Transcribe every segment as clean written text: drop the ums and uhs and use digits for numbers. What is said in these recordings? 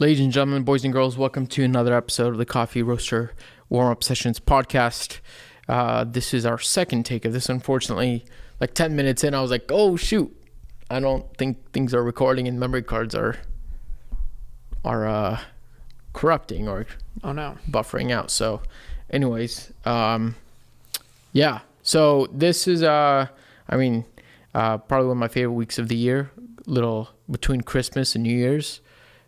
Ladies and gentlemen, boys and girls, welcome to another episode of the Coffee Roaster Warm-Up Sessions podcast. This is our second take of this. Unfortunately, like 10 minutes in, I was like, oh, shoot. I don't think things are recording and memory cards are corrupting or buffering out. So anyways, yeah. So this is, probably one of my favorite weeks of the year, little between Christmas and New Year's.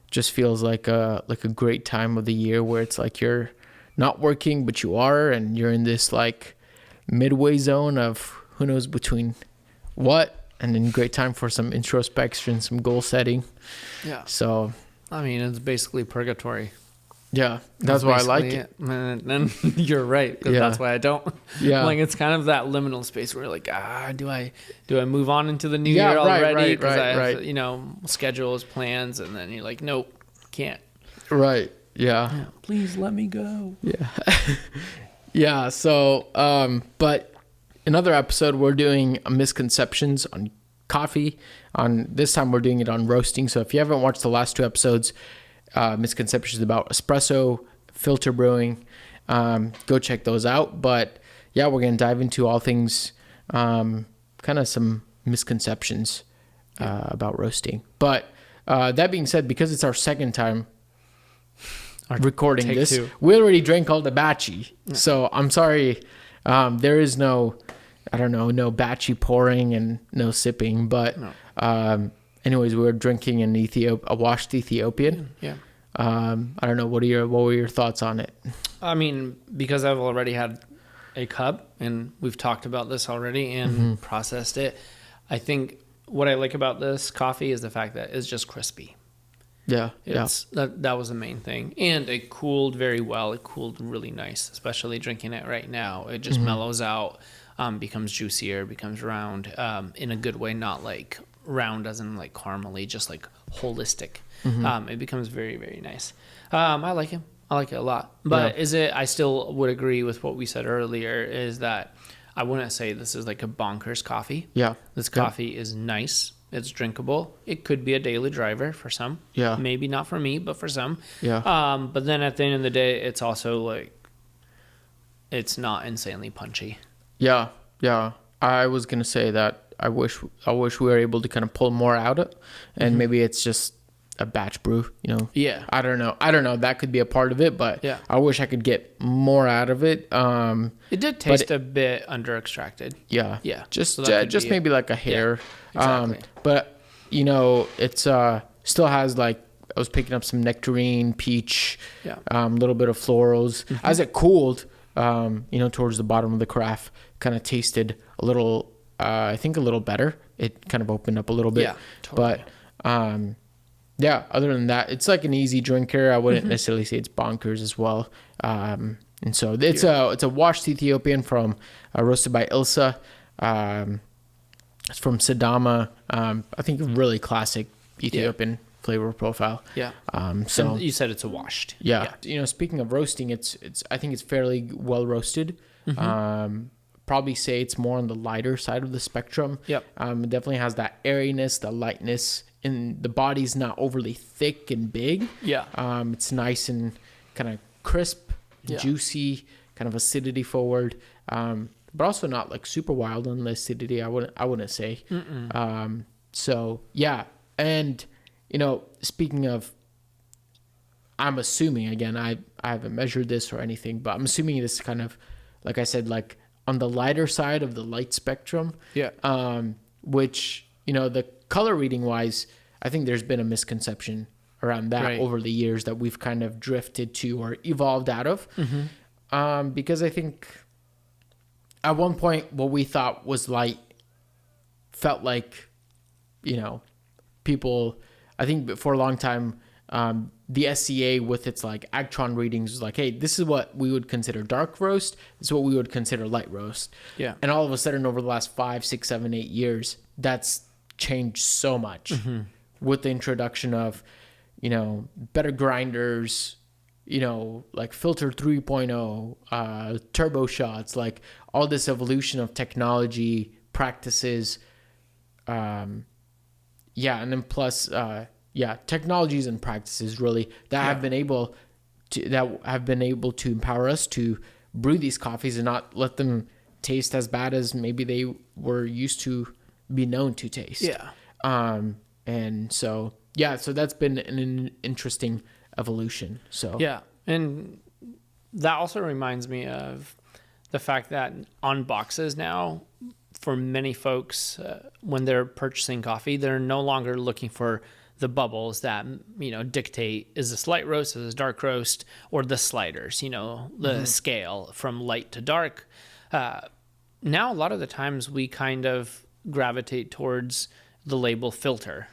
Just feels like a great time of the year where it's like you're not working, but you are, and you're in this like midway zone of who knows between what, and then great time for some introspection, some goal setting. Yeah. So, it's basically purgatory. Yeah, that's why I like it. And you're right, because that's why I don't. Yeah. Like, it's kind of that liminal space where like, do I move on into the new year already? Because I have, schedules, plans, and then you're like, nope, can't. Right. Yeah. Please let me go. Yeah. Yeah. So, but another episode, we're doing misconceptions on coffee. This time we're doing it on roasting. So if you haven't watched the last two episodes, misconceptions about espresso, filter brewing, go check those out. But yeah, we're going to dive into all things, kind of some misconceptions about roasting. But that being said, because it's our second time recording this, two. We already drank all the batchy. Yeah. So I'm sorry, there is no batchy pouring and no sipping. But anyways, we were drinking a washed Ethiopian. Yeah. I don't know. What were your thoughts on it? Because I've already had a cup and we've talked about this already and processed it. I think what I like about this coffee is the fact that it's just crispy. Yeah. That was the main thing. And it cooled very well. It cooled really nice, especially drinking it right now. It just mellows out, becomes juicier, becomes round, in a good way, not like round as in like caramely, just like holistic. It becomes very, very nice. I like it. I like it a lot. But I still would agree with what we said earlier, is that I wouldn't say this is like a bonkers coffee. Yeah. This coffee is nice. It's drinkable. It could be a daily driver for some. Yeah. Maybe not for me, but for some. Yeah. But then at the end of the day, it's also like, it's not insanely punchy. Yeah. Yeah. I was going to say that I wish we were able to kind of pull more out of it, and maybe it's just a batch brew, Yeah. I don't know. That could be a part of it, but I wish I could get more out of it. It did taste a bit under extracted. Yeah. Yeah. Just maybe like a hair. Yeah, exactly. But it's still has like, I was picking up some nectarine, peach, a little bit of florals. As it cooled, towards the bottom of the carafe, kind of tasted a little, I think a little better. It kind of opened up a little bit. Yeah, totally. But other than that, it's like an easy drinker. I wouldn't necessarily say it's bonkers as well. And so it's a washed Ethiopian roasted by Ilsa. It's from Sidama. I think a really classic Ethiopian flavor profile. Yeah. So and you said it's a washed. Yeah. Speaking of roasting, I think it's fairly well roasted. Probably say it's more on the lighter side of the spectrum. Yep. It definitely has that airiness, the lightness, and the body's not overly thick and big. Yeah. It's nice and kind of crisp, juicy, kind of acidity forward. But also not like super wild on the acidity. I wouldn't say. So yeah. And speaking of, I'm assuming, again, I haven't measured this or anything, but I'm assuming this kind of, like I said, like on the lighter side of the light spectrum. Yeah. Which, the color reading wise, I think there's been a misconception around that over the years that we've kind of drifted to or evolved out of. Because I think at one point what we thought was light felt like, people, I think for a long time, the SCA with its like Agtron readings was like, hey, this is what we would consider dark roast. This is what we would consider light roast. Yeah. And all of a sudden over the last 5, 6, 7, 8 years, that's changed so much with the introduction of, better grinders, like filter 3.0, turbo shots, like all this evolution of technology practices. And then plus, technologies and practices really that have been able to empower us to brew these coffees and not let them taste as bad as maybe they were used to be known to taste. And so that's been an interesting evolution. So and that also reminds me of the fact that on boxes now, for many folks, when they're purchasing coffee, they're no longer looking for the bubbles that, dictate, is this light roast, is this dark roast, or the sliders, the scale from light to dark. Now, a lot of the times we kind of gravitate towards the label filter,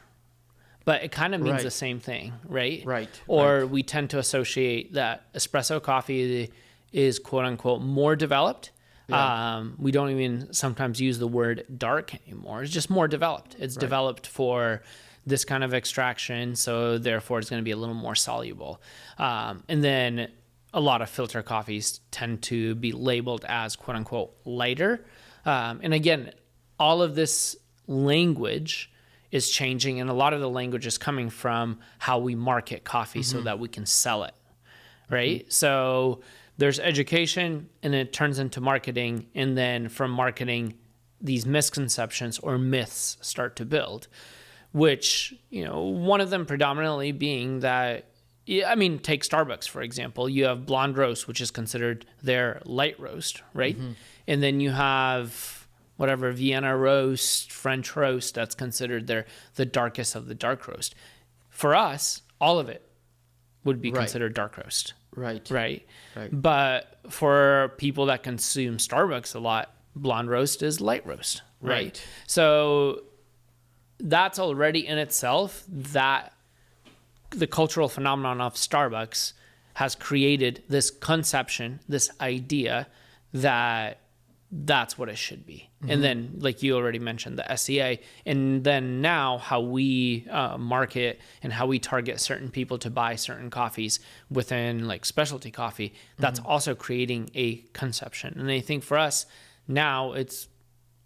but it kind of means the same thing, right? Right. Or we tend to associate that espresso coffee is quote unquote more developed. We don't even sometimes use the word dark anymore. It's just more developed. It's developed for this kind of extraction, so therefore it's going to be a little more soluble. And then a lot of filter coffees tend to be labeled as quote unquote lighter. And again, all of this language is changing, and a lot of the language is coming from how we market coffee so that we can sell it, right? So there's education, and it turns into marketing, and then from marketing, these misconceptions or myths start to build, which, one of them predominantly being that, take Starbucks, for example. You have blonde roast, which is considered their light roast, right? And then you have whatever Vienna roast, French roast, that's considered the darkest of the dark roast. For us, all of it would be considered dark roast. Right. But for people that consume Starbucks a lot, blonde roast is light roast. Right. So that's already in itself that the cultural phenomenon of Starbucks has created this conception, this idea that that's what it should be. And then, like you already mentioned, the SEA, and then now how we market and how we target certain people to buy certain coffees within like specialty coffee, that's also creating a conception. And I think for us now,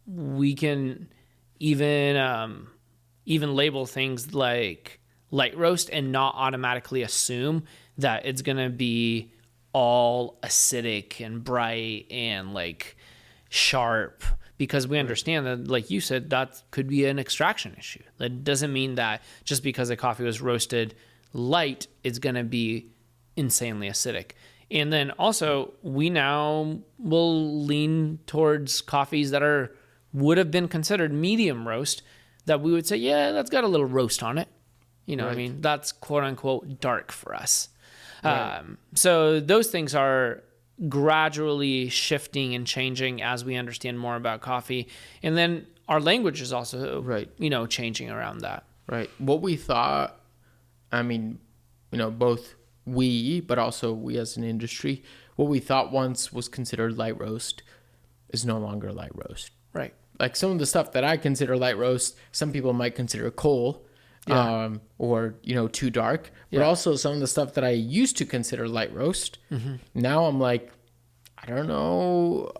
we can even label things like light roast and not automatically assume that it's going to be all acidic and bright and like sharp, because we understand that, like you said, that could be an extraction issue. That doesn't mean that just because a coffee was roasted light, it's going to be insanely acidic. And then also, we now will lean towards coffees that would have been considered medium roast, that we would say, yeah, that's got a little roast on it. That's quote unquote dark for us. So those things are gradually shifting and changing as we understand more about coffee. And then our language is also, changing around that. Right. What we thought, both we, but also we as an industry, what we thought once was considered light roast is no longer light roast. Right. Like some of the stuff that I consider light roast, some people might consider coal. Or too dark, but also some of the stuff that I used to consider light roast, now I'm like, I don't know,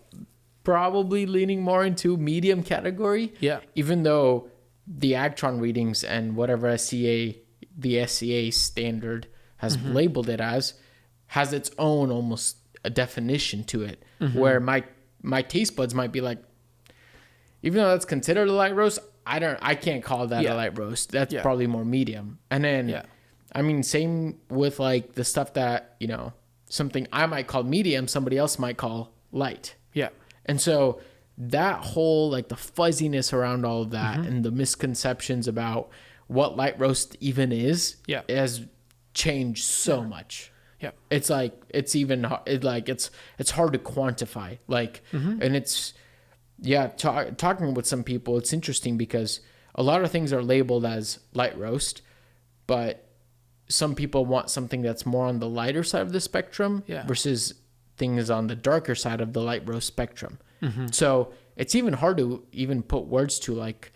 probably leaning more into medium category. Even though the Agtron readings and whatever the SCA standard has labeled it as, has its own almost a definition to it, where my taste buds might be like, even though that's considered a light roast, I can't call that a light roast. That's probably more medium. And then, same with like the stuff that, something I might call medium, somebody else might call light. And so that whole, like the fuzziness around all of that and the misconceptions about what light roast even is, has changed so much. It's like, it's even, it's hard to quantify. Like, and it's, talking with some people, it's interesting because a lot of things are labeled as light roast, but some people want something that's more on the lighter side of the spectrum versus things on the darker side of the light roast spectrum. So it's even hard to even put words to like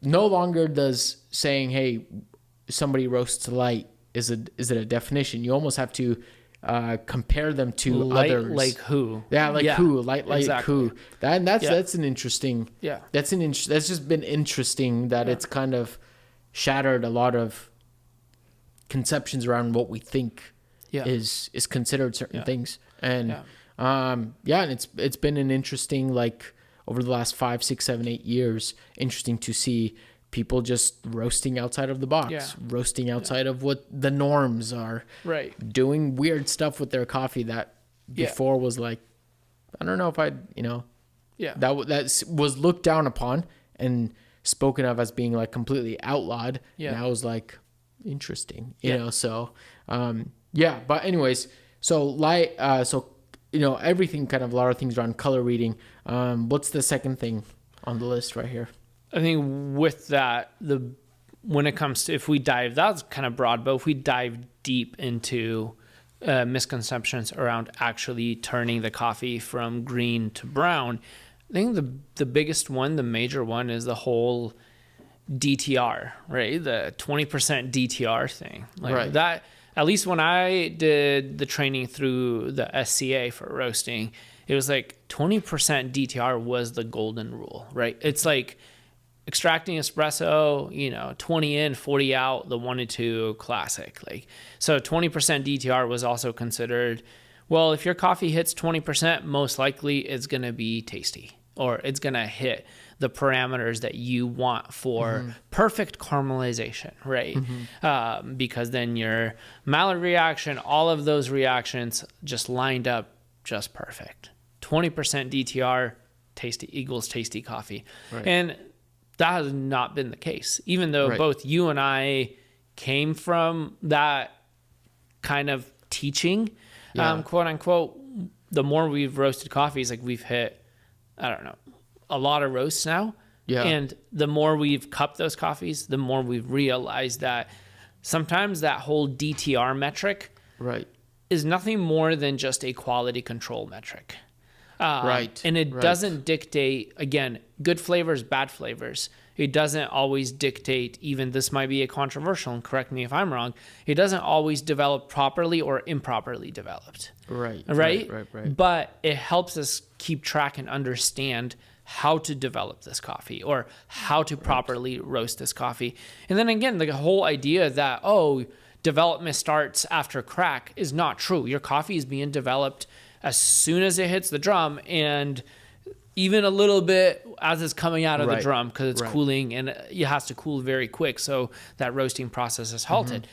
no longer does saying, hey, somebody roasts light is it a definition. You almost have to compare them to light, others. like who? Who? Light, exactly. who? That's an interesting. That's just been interesting that it's kind of shattered a lot of conceptions around what we think is considered certain things. And and it's been an interesting, like, over the last 5, 6, 7, 8 years, interesting to see people just roasting outside of the box, roasting outside of what the norms are, doing weird stuff with their coffee that before was like, I don't know if I'd, that was looked down upon and spoken of as being like completely outlawed. Now it was like interesting, you know? So, but anyways, so everything kind of, a lot of things around color reading. What's the second thing on the list right here? I think with that, when it comes to, if we dive, that's kind of broad, but if we dive deep into misconceptions around actually turning the coffee from green to brown, I think the biggest one, the major one, is the whole DTR, right? The 20% DTR thing. Like that, at least when I did the training through the SCA for roasting, it was like 20% DTR was the golden rule, right? It's like extracting espresso, 20 in, 40 out, the 1 to 2 classic. Like, so 20% DTR was also considered, well, if your coffee hits 20%, most likely it's going to be tasty, or it's going to hit the parameters that you want for perfect caramelization, right? Because then your Maillard reaction, all of those reactions just lined up just perfect. 20% DTR, tasty equals tasty coffee. And that has not been the case, even though both you and I came from that kind of teaching, quote unquote. The more we've roasted coffees, like we've hit, I don't know, a lot of roasts now. And the more we've cupped those coffees, the more we've realized that sometimes that whole DTR metric is nothing more than just a quality control metric. And it doesn't dictate, again, good flavors, bad flavors. It doesn't always dictate, even this might be a controversial, and correct me if I'm wrong, it doesn't always develop properly or improperly developed. Right. But it helps us keep track and understand how to develop this coffee, or how to properly roast this coffee. And then again, the whole idea that, development starts after crack is not true. Your coffee is being developed as soon as it hits the drum, and even a little bit as it's coming out of the drum, because it's cooling, and it has to cool very quick, so that roasting process is halted.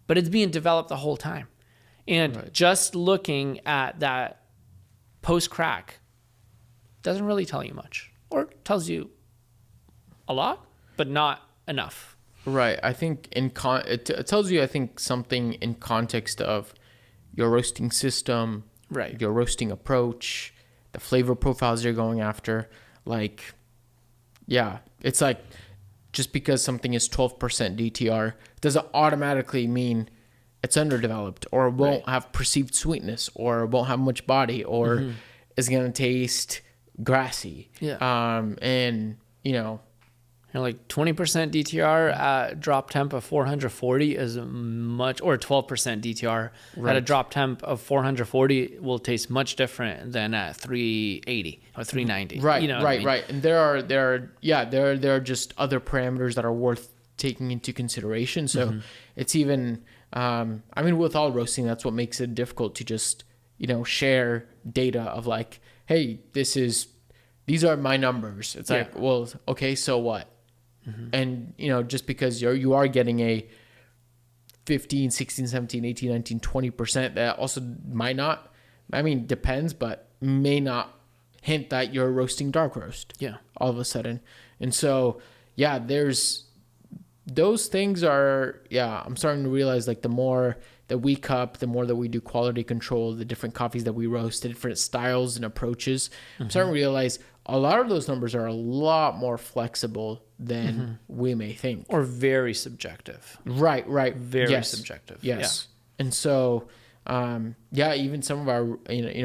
But it's being developed the whole time. And just looking at that post-crack doesn't really tell you much, or tells you a lot, but not enough. I think it tells you, I think, something in context of your roasting system, your roasting approach, the flavor profiles you're going after. Like, it's like, just because something is 12% DTR doesn't automatically mean it's underdeveloped, or won't have perceived sweetness, or won't have much body, or is going to taste grassy. And, like 20% DTR at drop temp of 440 is much, or 12% DTR at a drop temp of 440 will taste much different than at 380 or 390. Right. And there are just other parameters that are worth taking into consideration. So it's even, with all roasting, that's what makes it difficult to just, share data of like, hey, these are my numbers. It's like, well, okay, so what? And, just because you are getting a 15, 16, 17, 18, 19, 20%, that also might not, depends, but may not hint that you're roasting dark roast. All of a sudden. And so, there's, those things are, I'm starting to realize, like, the more that we cup, the more that we do quality control, the different coffees that we roast, the different styles and approaches, I'm starting to realize a lot of those numbers are a lot more flexible than we may think. Or very subjective. Right. Very subjective. Yes. And so, even some of our,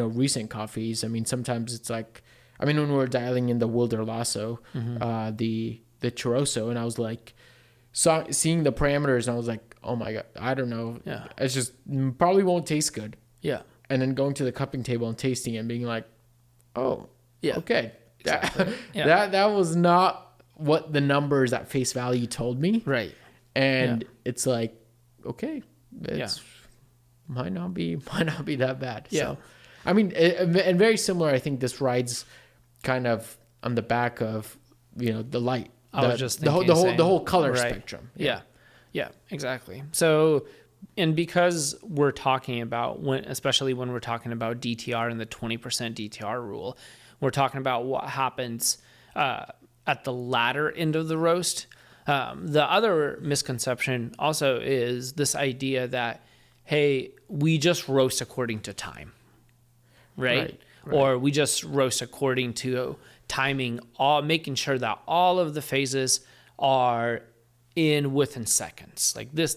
recent coffees, sometimes it's like, when we're dialing in the Wilder Lasso, the Choroso, and I was like, seeing the parameters, and I was like, oh my God, I don't know. It's just probably won't taste good. And then going to the cupping table and tasting it and being like, oh, okay. Exactly. That was not what the numbers at face value told me. And it's like, okay, might not be that bad. Yeah. So, I mean, and very similar. I think this rides kind of on the back of, the light. I was just thinking the whole color spectrum. Yeah, exactly. So, and because we're talking about especially when we're talking about DTR and the 20% DTR rule, we're talking about what happens at the latter end of the roast. The other misconception also is this idea that, hey, we just roast according to time, right? Or we just roast according to timing, making sure that all of the phases are in within seconds, like this.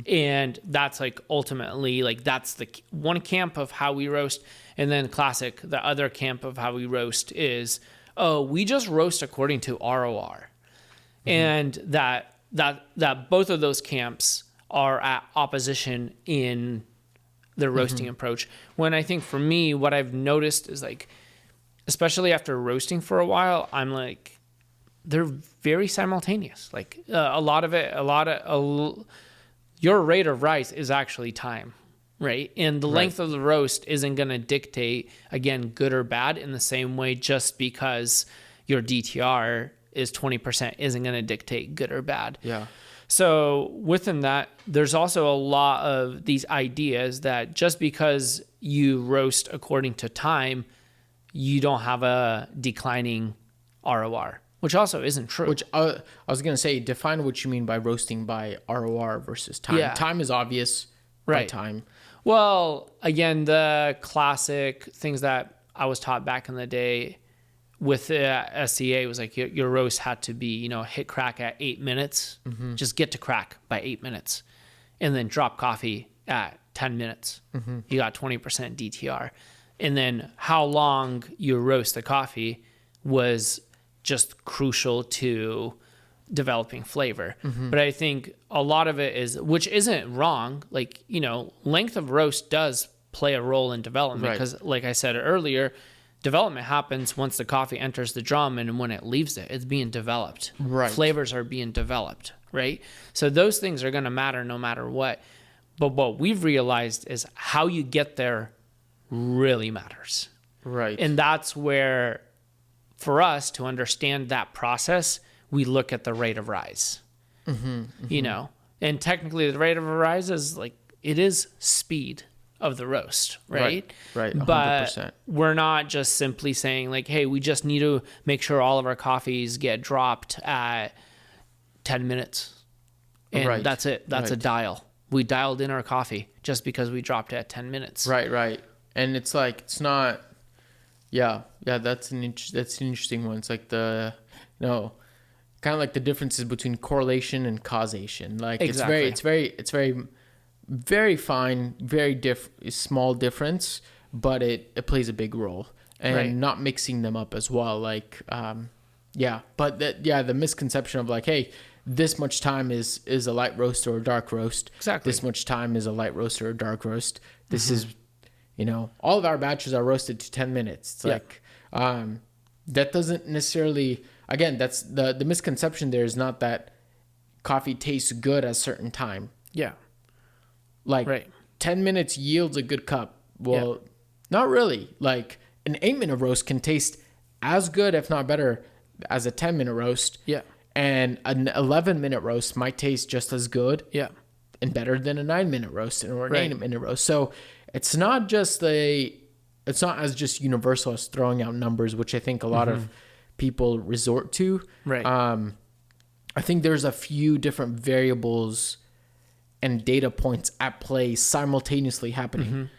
And that's like ultimately, like that's the one camp of how we roast. And then classic, the other camp of how we roast is, oh, we just roast according to ROR. And that both of those camps are at opposition in the roasting approach. When I think for me, what I've noticed is like, especially after roasting for a while, I'm like, they're very simultaneous. Like your rate of rise is actually time, right? And the length of the roast isn't going to dictate, again, good or bad in the same way. Just because your DTR is 20% isn't going to dictate good or bad. Yeah. So within that, there's also a lot of these ideas that just because you roast according to time, you don't have a declining ROR, which also isn't true. Which I was going to say, define what you mean by roasting by ROR versus time. Yeah. Time is obvious by time. Well, again, the classic things that I was taught back in the day with SCA was like your roast had to be, hit crack at 8 minutes. Just get to crack by 8 minutes. And then drop coffee at 10 minutes. You got 20% DTR. And then how long you roast the coffee was just crucial to developing flavor. But I think a lot of it is, which isn't wrong, like, length of roast does play a role in development because like I said earlier, development happens once the coffee enters the drum, and when it leaves it, it's being developed. Flavors are being developed, right? So those things are going to matter no matter what. But what we've realized is how you get there really matters. Right. And that's where, for us to understand that process, we look at the rate of rise. And technically the rate of rise is like, it is speed of the roast, right? Right. 100%. But we're not just simply saying like, hey, we just need to make sure all of our coffees get dropped at 10 minutes. And that's it. That's a dial. We dialed in our coffee just because we dropped it at 10 minutes. Right. And it's like, it's not, that's an interesting one. It's like kind of like the differences between correlation and causation. Like it's very very fine, very small difference, but it plays a big role, and not mixing them up as well. Like, the misconception of like, hey, this much time is a light roast or a dark roast. Exactly. This much time is a light roast or a dark roast. This is, all of our batches are roasted to 10 minutes. It's like, that doesn't necessarily, again, that's the misconception there is not that coffee tastes good at a certain time. Yeah. Like 10 minutes yields a good cup. Well, not really. Like an 8-minute roast can taste as good, if not better, as a 10-minute roast. Yeah. And an 11-minute roast might taste just as good. Yeah. And better than a 9-minute roast or an 8-minute roast. So it's not as just universal as throwing out numbers, which I think a lot of people resort to. Right. I think there's a few different variables and data points at play simultaneously happening,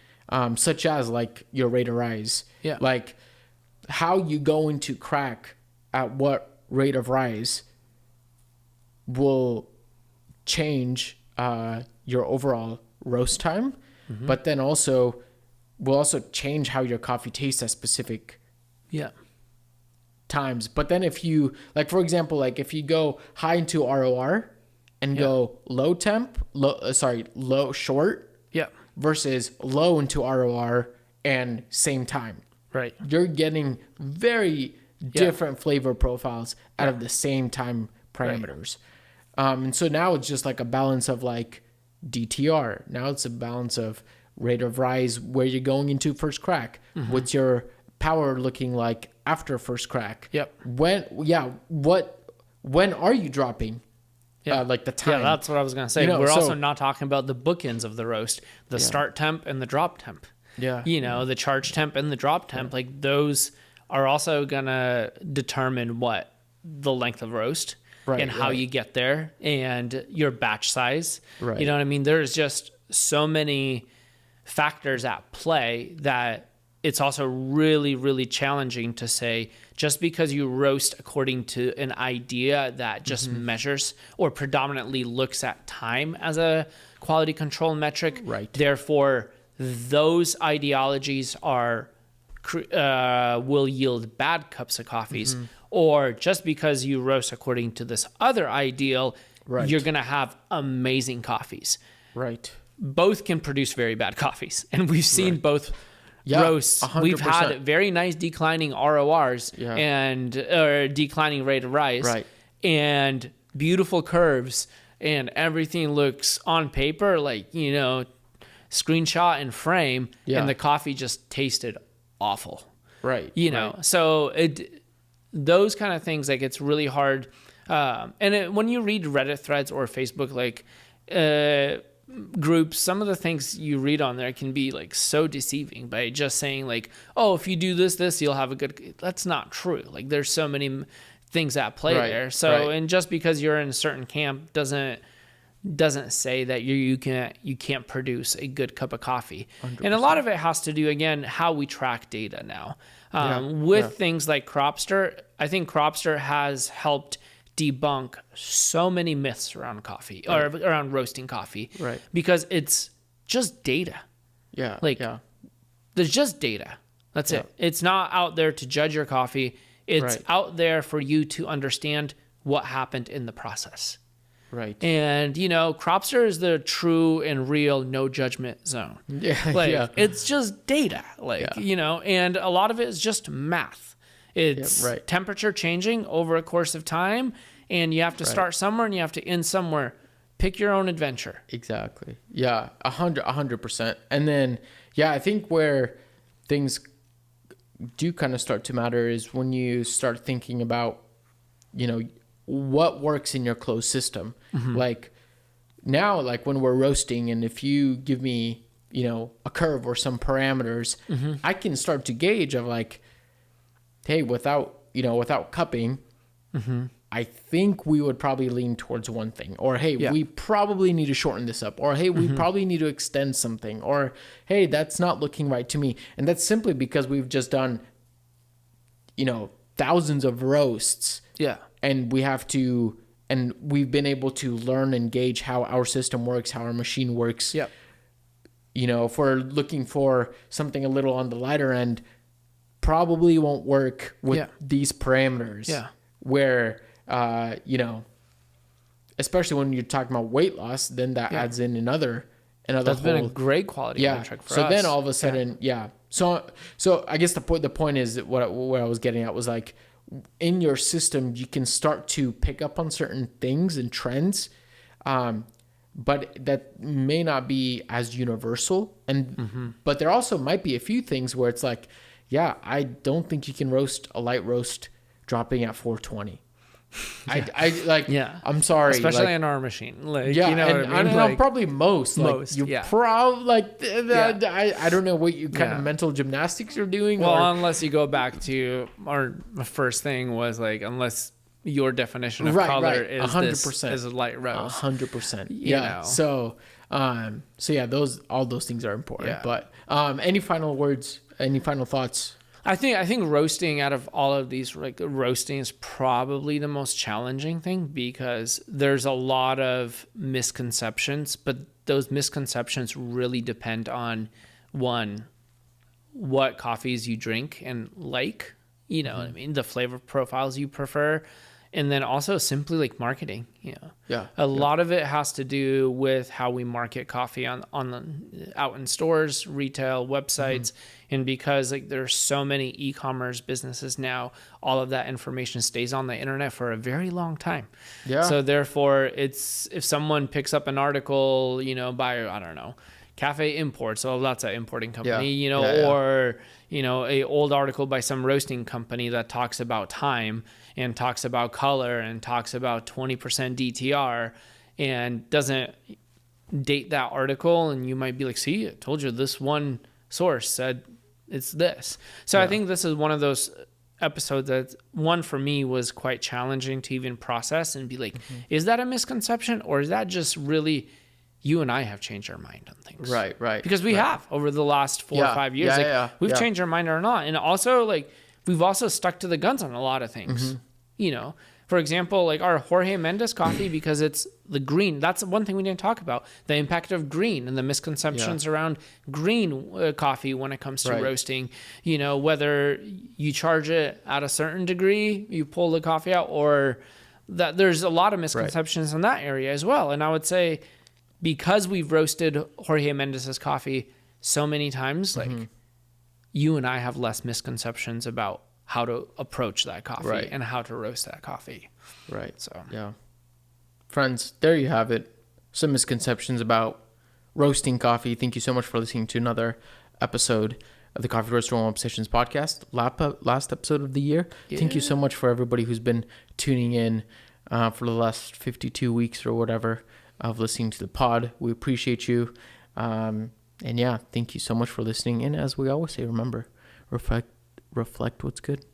such as like your rate of rise. Yeah. Like how you go into crack at what rate of rise will change your overall roast time, but then also will also change how your coffee tastes at specific times. But then if you, like, for example, like if you go high into ROR and go low short versus low into ROR and same time. Right. You're getting very different flavor profiles out of the same time parameters. And so now it's just like a balance of like DTR. Now it's a balance of rate of rise, where you're going into first crack. What's your power looking like after first crack? Yep. When are you dropping? Yeah. Like the time. Yeah, that's what I was going to say. We're also not talking about the bookends of the roast, the start temp and the drop temp. Yeah. The charge temp and the drop temp, like those are also going to determine what the length of roast and how you get there and your batch size. Right. You know what I mean? There's just so many factors at play that it's also really, really challenging to say just because you roast according to an idea that just measures or predominantly looks at time as a quality control metric. Right. Therefore, those ideologies will yield bad cups of coffees. Or just because you roast according to this other ideal, you're going to have amazing coffees. Right. Both can produce very bad coffees. And we've seen both roasts. 100%. We've had very nice declining RORs and declining rate of rise and beautiful curves, and everything looks on paper like, screenshot and frame, and the coffee just tasted awful. Right. So those kind of things, like, it's really hard. When you read Reddit threads or Facebook, groups, some of the things you read on there can be like so deceiving by just saying like, oh, if you do this, you'll have a good, that's not true. Like, there's so many things at play there. So, and just because you're in a certain camp doesn't say that you can't produce a good cup of coffee. 100%. And a lot of it has to do, again, how we track data now. With things like Cropster, I think Cropster has helped debunk so many myths around coffee or around roasting coffee, because it's just data. There's just data. That's it. It's not out there to judge your coffee. It's out there for you to understand what happened in the process. Right. And, Cropster is the true and real no judgment zone. It's just data, and a lot of it is just math. It's temperature changing over a course of time, and you have to start somewhere and you have to end somewhere. Pick your own adventure. Exactly. Yeah, 100%. And then, I think where things do kind of start to matter is when you start thinking about, what works in your closed system. Like now, like when we're roasting, and if you give me, a curve or some parameters, I can start to gauge of like, hey, without cupping, I think we would probably lean towards one thing, or hey, we probably need to shorten this up, or hey, we probably need to extend something, or hey, that's not looking right to me. And that's simply because we've just done, thousands of roasts. And we've been able to learn and gauge how our system works, how our machine works. If we're looking for something a little on the lighter end, probably won't work with these parameters. Where, especially when you're talking about weight loss, then that adds in another that's been a great quality metric for us. So then all of a sudden, So I guess the point is what I was getting at was like, in your system, you can start to pick up on certain things and trends, but that may not be as universal. And but there also might be a few things where it's like, I don't think you can roast a light roast dropping at 420. I'm sorry, especially in our machine, and probably most probably I don't know what you kind of mental gymnastics you're doing. Unless you go back to our first thing was like, unless your definition of color is 100% is a light roast, 100%. So all those things are important. But any final words? Any final thoughts? I think roasting, out of all of these, roasting is probably the most challenging thing, because there's a lot of misconceptions, but those misconceptions really depend on, one, what coffees you drink and like, what I mean, the flavor profiles you prefer, And then also simply like marketing, Yeah. A lot of it has to do with how we market coffee out in stores, retail, websites. And because like there's so many e-commerce businesses now, all of that information stays on the internet for a very long time. Yeah. So therefore if someone picks up an article, by, I don't know, Cafe Imports, so that's an importing company, or, a old article by some roasting company that talks about time and talks about color and talks about 20% DTR and doesn't date that article. And you might be like, see, I told you this one source said it's this. So I think this is one of those episodes that one for me was quite challenging to even process and be like, is that a misconception or is that just really you and I have changed our mind on things? Right. Because we have over the last 4 or 5 years. We've changed our mind or not. And also like we've also stuck to the guns on a lot of things. For example, like our Jorge Mendes coffee, because it's the green. That's one thing we didn't talk about. The impact of green and the misconceptions around green coffee when it comes to roasting. Whether you charge it at a certain degree, you pull the coffee out, or that there's a lot of misconceptions in that area as well. And I would say because we've roasted Jorge Mendes's coffee so many times, like you and I have less misconceptions about how to approach that coffee and how to roast that coffee. Right. So, friends, there you have it. Some misconceptions about roasting coffee. Thank you so much for listening to another episode of the Coffee Roaster Warm Up Sessions podcast. Last episode of the year. Yeah. Thank you so much for everybody who's been tuning in for the last 52 weeks or whatever of listening to the pod. We appreciate you. And thank you so much for listening. And as we always say, remember, reflect what's good.